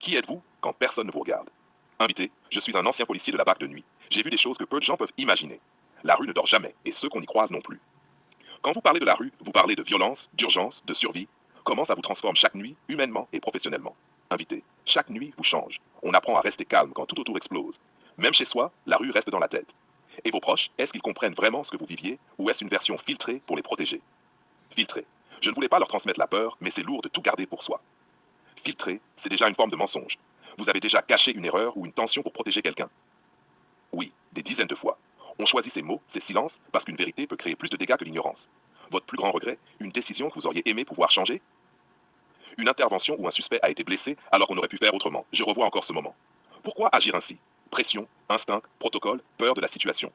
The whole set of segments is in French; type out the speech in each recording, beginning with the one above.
Qui êtes-vous quand personne ne vous regarde? Invité, je suis un ancien policier de la BAC de nuit. J'ai vu des choses que peu de gens peuvent imaginer. La rue ne dort jamais, et ceux qu'on y croise non plus. Quand vous parlez de la rue, vous parlez de violence, d'urgence, de survie. Comment ça vous transforme chaque nuit, humainement et professionnellement? Invité, chaque nuit vous change. On apprend à rester calme quand tout autour explose. Même chez soi, la rue reste dans la tête. Et vos proches, est-ce qu'ils comprennent vraiment ce que vous viviez, ou est-ce une version filtrée pour les protéger? Filtrée. Je ne voulais pas leur transmettre la peur, mais c'est lourd de tout garder pour soi. Filtrer, c'est déjà une forme de mensonge. Vous avez déjà caché une erreur ou une tension pour protéger quelqu'un. Oui, des dizaines de fois. On choisit ses mots, ses silences, parce qu'une vérité peut créer plus de dégâts que l'ignorance. Votre plus grand regret, une décision que vous auriez aimé pouvoir changer? Une intervention où un suspect a été blessé alors qu'on aurait pu faire autrement. Je revois encore ce moment. Pourquoi agir ainsi? Pression, instinct, protocole, peur de la situation.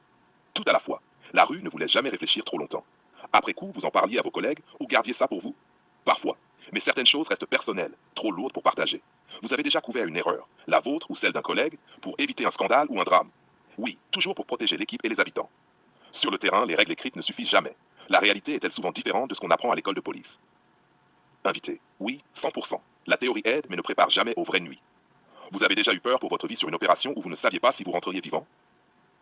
Tout à la fois. La rue ne vous laisse jamais réfléchir trop longtemps. Après coup, vous en parliez à vos collègues ou gardiez ça pour vous? Parfois. Mais certaines choses restent personnelles, trop lourdes pour partager. Vous avez déjà couvert une erreur, la vôtre ou celle d'un collègue, pour éviter un scandale ou un drame. Oui, toujours pour protéger l'équipe et les habitants. Sur le terrain, les règles écrites ne suffisent jamais. La réalité est-elle souvent différente de ce qu'on apprend à l'école de police? Invité. Oui, 100%. La théorie aide, mais ne prépare jamais aux vraies nuits. Vous avez déjà eu peur pour votre vie sur une opération où vous ne saviez pas si vous rentreriez vivant?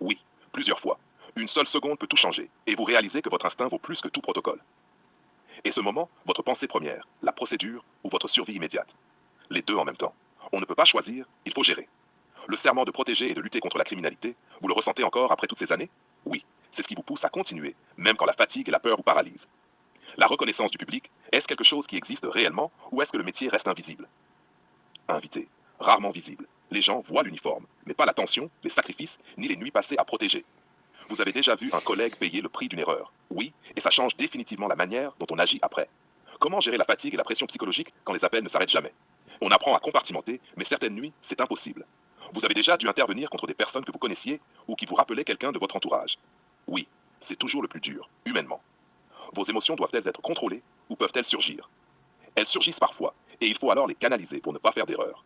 Oui, plusieurs fois. Une seule seconde peut tout changer, et vous réalisez que votre instinct vaut plus que tout protocole. Et ce moment, votre pensée première, la procédure ou votre survie immédiate. Les deux en même temps. On ne peut pas choisir, il faut gérer. Le serment de protéger et de lutter contre la criminalité, vous le ressentez encore après toutes ces années? Oui, c'est ce qui vous pousse à continuer, même quand la fatigue et la peur vous paralysent. La reconnaissance du public, est-ce quelque chose qui existe réellement ou est-ce que le métier reste invisible? Invité, rarement visible. Les gens voient l'uniforme, mais pas la tension, les sacrifices, ni les nuits passées à protéger. Vous avez déjà vu un collègue payer le prix d'une erreur? Oui, et ça change définitivement la manière dont on agit après. Comment gérer la fatigue et la pression psychologique quand les appels ne s'arrêtent jamais? On apprend à compartimenter, mais certaines nuits, c'est impossible. Vous avez déjà dû intervenir contre des personnes que vous connaissiez ou qui vous rappelaient quelqu'un de votre entourage? Oui, c'est toujours le plus dur, humainement. Vos émotions doivent-elles être contrôlées ou peuvent-elles surgir? Elles surgissent parfois, et il faut alors les canaliser pour ne pas faire d'erreur.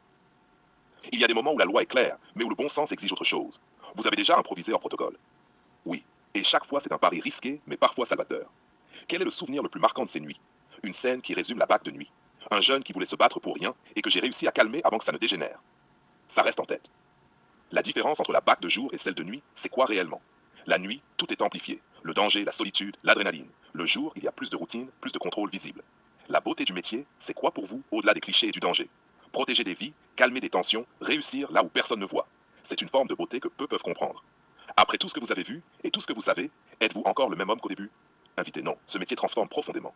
Il y a des moments où la loi est claire, mais où le bon sens exige autre chose. Vous avez déjà improvisé en protocole? Oui, et chaque fois c'est un pari risqué, mais parfois salvateur. Quel est le souvenir le plus marquant de ces nuits? Une scène qui résume la BAC de nuit. Un jeune qui voulait se battre pour rien et que j'ai réussi à calmer avant que ça ne dégénère. Ça reste en tête. La différence entre la BAC de jour et celle de nuit, c'est quoi réellement? La nuit, tout est amplifié. Le danger, la solitude, l'adrénaline. Le jour, il y a plus de routine, plus de contrôle visible. La beauté du métier, c'est quoi pour vous, au-delà des clichés et du danger? Protéger des vies, calmer des tensions, réussir là où personne ne voit. C'est une forme de beauté que peu peuvent comprendre. Après tout ce que vous avez vu et tout ce que vous savez, êtes-vous encore le même homme qu'au début? Invité, non. Ce métier transforme profondément.